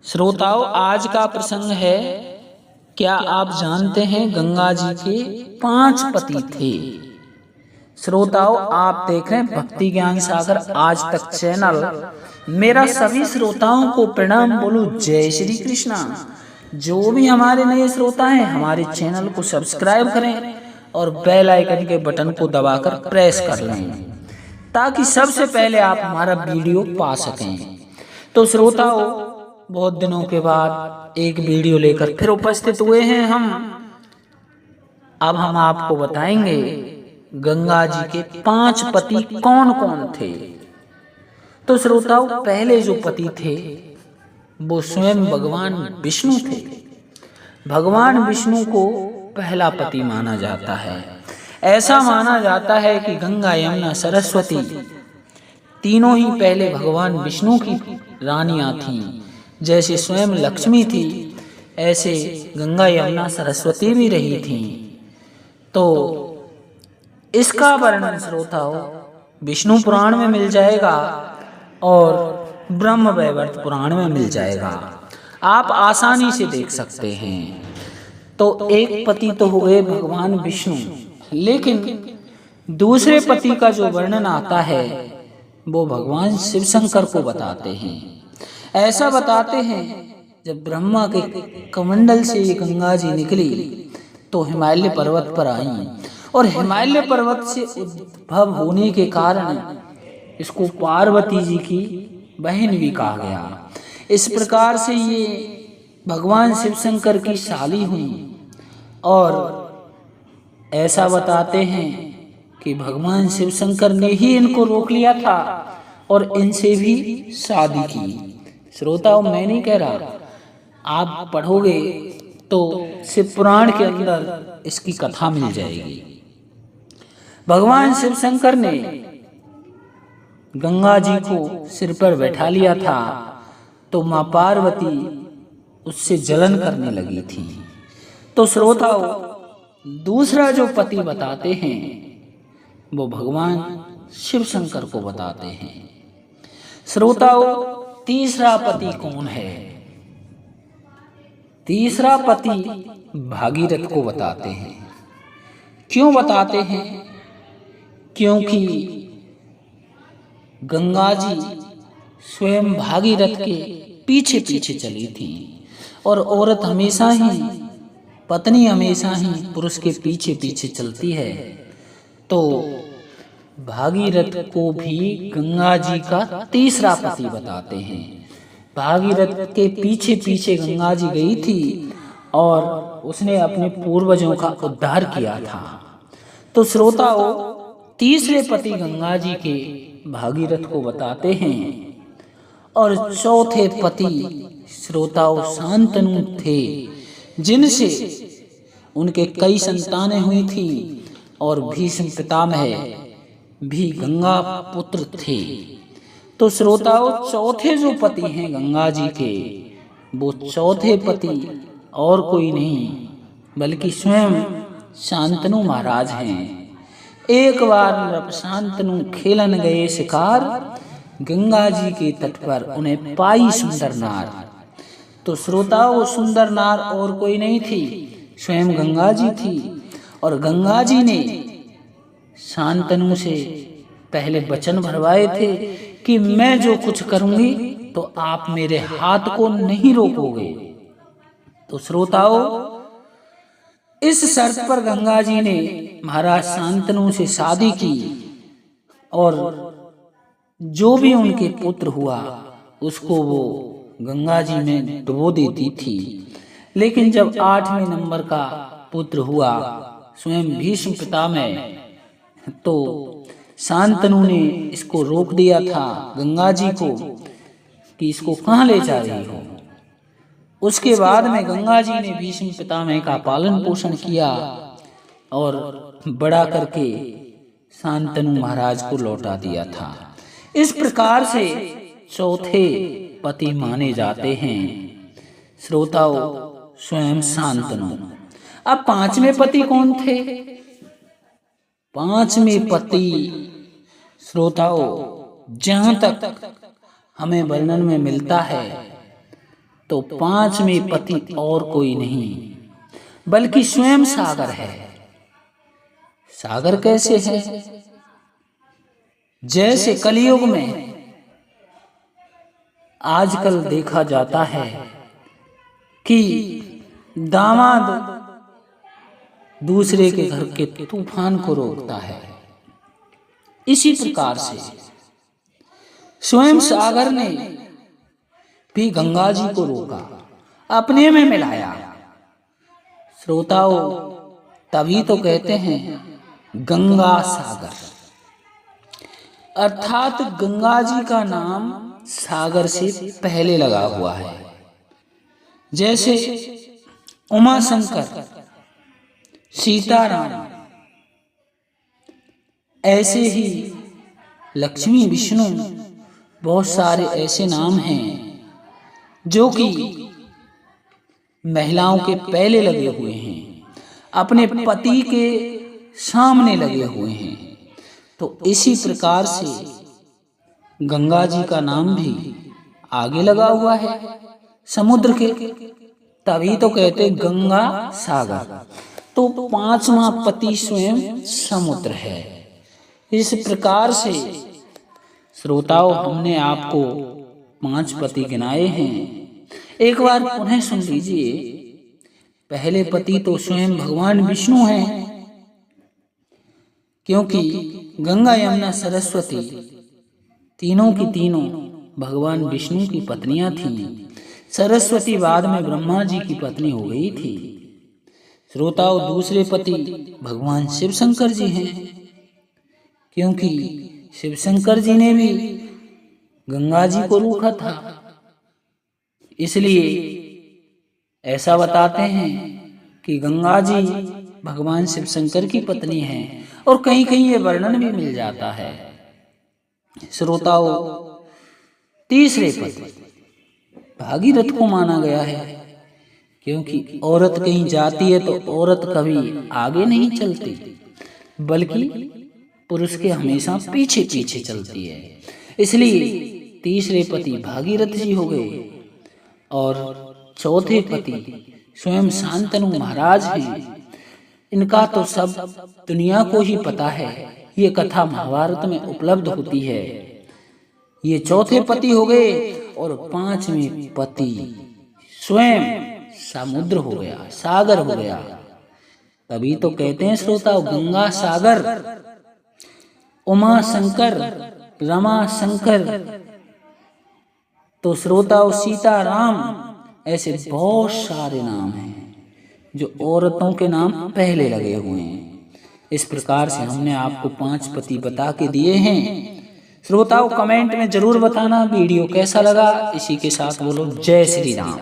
श्रोताओं, आज का प्रसंग है, क्या आप जानते हैं गंगा जी के 5 पति थे। श्रोताओं, आप देख रहे हैं भक्ति ज्ञान सागर आज तक चैनल। मेरा सभी श्रोताओं को प्रणाम, बोलो जय श्री कृष्णा। जो भी हमारे नए श्रोता हैं, हमारे चैनल को सब्सक्राइब करें और बेल आइकन के बटन को दबाकर प्रेस कर लें ताकि सबसे पहले आप हमारा वीडियो पा सकें। तो श्रोताओं, बहुत दिनों के बाद एक वीडियो लेकर फिर उपस्थित हुए हैं हम। अब हम आपको बताएंगे गंगा जी के 5 पति कौन कौन थे। तो श्रोताओं, पहले जो पति थे वो स्वयं भगवान विष्णु थे। भगवान विष्णु को पहला पति माना जाता है। ऐसा माना जाता है कि गंगा, यमुना, सरस्वती तीनों ही पहले भगवान विष्णु की रानियां थीं। जैसे स्वयं लक्ष्मी थी, ऐसे गंगा, यमुना, सरस्वती भी रही थीं। तो इसका वर्णन श्रोताओं विष्णु पुराण में मिल जाएगा और ब्रह्म वैवर्त पुराण में मिल जाएगा। आप आसानी से देख सकते हैं। तो एक पति तो हुए भगवान विष्णु, लेकिन दूसरे पति का जो वर्णन आता है वो भगवान शिव शंकर को बताते हैं। ऐसा बताते हैं, जब ब्रह्मा के कमंडल से गंगा जी निकली तो हिमालय पर्वत पर आई, और हिमालय पर्वत से उद्भव होने के कारण इसको पार्वती जी की बहन भी कहा गया। इस प्रकार से ये भगवान शिव शंकर की साली हुई। और ऐसा बताते हैं कि भगवान शिव शंकर ने ही इनको रोक लिया था और इनसे भी शादी की। श्रोताओं, मैं नहीं कह रहा, आप पढ़ोगे तो शिव पुराण के अंदर इसकी कथा मिल जाएगी। भगवान शिव शंकर ने गंगा जी को सिर पर बैठा लिया था तो मां पार्वती उससे जलन करने लगी थी। तो श्रोताओं, दूसरा जो पति बताते हैं वो भगवान शिव शंकर को बताते हैं। श्रोताओं, तीसरा पति कौन है? तीसरा पति भागीरथ को बताते हैं। क्यों बताते हैं? क्योंकि गंगा जी स्वयं भागीरथ के पीछे पीछे चली थी, और औरत हमेशा ही, पत्नी हमेशा ही पुरुष के पीछे पीछे चलती है। तो भागीरथ को भी गंगा जी का तीसरा पति बताते हैं। भागीरथ के पीछे पीछे गंगा जी गई थी और उसने अपने पूर्वजों का उद्धार किया था। तो श्रोताओं, तीसरे पति गंगा जी के भागीरथ को बताते हैं। और चौथे पति श्रोताओं शांतनु थे, जिनसे उनके कई संतानें हुई थी, और भीष्म पितामह भी गंगा पुत्र थे। तो श्रोताओं, चौथे जो पति हैं गंगा जी के, वो चौथे पति और कोई नहीं बल्कि स्वयं शांतनु महाराज हैं। एक बार नृप शांतनु खेलन गए शिकार, गंगा जी के तट पर उन्हें पाई सुंदर नार। तो श्रोताओं, सुंदर नार और कोई नहीं थी, स्वयं गंगा जी थी। और गंगा जी ने शांतनु से पहले वचन भरवाए थे कि मैं जो कुछ करूंगी तो आप मेरे हाथ को नहीं रोकोगे। तो श्रोताओं, इस शर्त पर गंगा जी ने महाराज शांतनु से शादी की, और जो भी उनके पुत्र हुआ उसको वो गंगा जी में डुबो देती थी। लेकिन जब 8वें नंबर का पुत्र हुआ स्वयं भीष्म पितामह, तो शांतनु ने इसको रोक दिया था गंगा जी को कि इसको कहाँ ले जा रही हो। उसके बाद में गंगा जी ने भीष्म पितामह का पालन पोषण किया और बड़ा करके शांतनु महाराज को लौटा दिया था। इस प्रकार से चौथे पति माने जाते हैं श्रोताओं स्वयं शांतनु। अब 5वें पति कौन थे? 5वें पति श्रोताओं, जहां तक हमें वर्णन में मिलता है तो पांचवें पति और कोई नहीं बल्कि स्वयं सागर है। सागर कैसे है? जैसे कलयुग में आजकल देखा जाता है कि दामाद दूसरे के घर के तूफान को रोकता है, इसी प्रकार से स्वयं सागर ने भी गंगा जी को रोका, अपने में मिलाया। श्रोताओं, तभी तो कहते हैं गंगा सागर, अर्थात गंगा जी का नाम सागर से पहले लगा हुआ है। जैसे उमा शंकर, सीताराम, ऐसे ही लक्ष्मी, विष्णु, बहुत सारे ऐसे नाम हैं जो कि महिलाओं के पहले लगे हुए हैं, अपने पति के सामने लगे हुए हैं। तो इसी प्रकार से गंगा जी का नाम भी आगे लगा हुआ है समुद्र के, तभी तो कहते गंगा सागर। तो पांचवा पति स्वयं समुद्र है। इस प्रकार से श्रोताओं, हमने आपको 5 पति गिनाए हैं। एक बार पुनः सुन लीजिए। पहले पति तो स्वयं भगवान विष्णु हैं, क्योंकि गंगा, यमुना, सरस्वती तीनों की तीनों भगवान विष्णु की पत्नियां थीं। सरस्वती बाद में ब्रह्मा जी की पत्नी हो गई थी। श्रोताओं, दूसरे पति भगवान शिव शंकर जी हैं, क्योंकि शिव शंकर जी ने भी गंगा जी को रोका था। इसलिए ऐसा बताते हैं कि गंगा जी भगवान शिव शंकर की पत्नी हैं, और कहीं कहीं ये वर्णन भी मिल जाता है। श्रोताओं, तीसरे पति भागीरथ को माना गया है, क्योंकि औरत कहीं जाती है तो औरत कभी आगे नहीं चलती, बल्कि पुरुष के हमेशा पीछे पीछे चलती है। इसलिए तीसरे पति भागीरथ जी हो गए। और चौथे पति स्वयं शांतनु महाराज हैं। इनका तो सब दुनिया को ही पता है, ये कथा महाभारत में उपलब्ध होती है। ये चौथे पति हो गए। और पांचवें पति स्वयं समुद्र हो गया, सागर हो गया। तभी तो कहते हैं श्रोता, गंगा सागर, उमा शंकर, रमा शंकर। तो श्रोताओं, सीता राम, ऐसे बहुत सारे नाम हैं जो औरतों के नाम पहले लगे हुए हैं। इस प्रकार से हमने आपको 5 पति बता के दिए हैं। श्रोताओं, कमेंट में जरूर बताना वीडियो कैसा लगा। इसी के साथ बोलो जय श्री राम।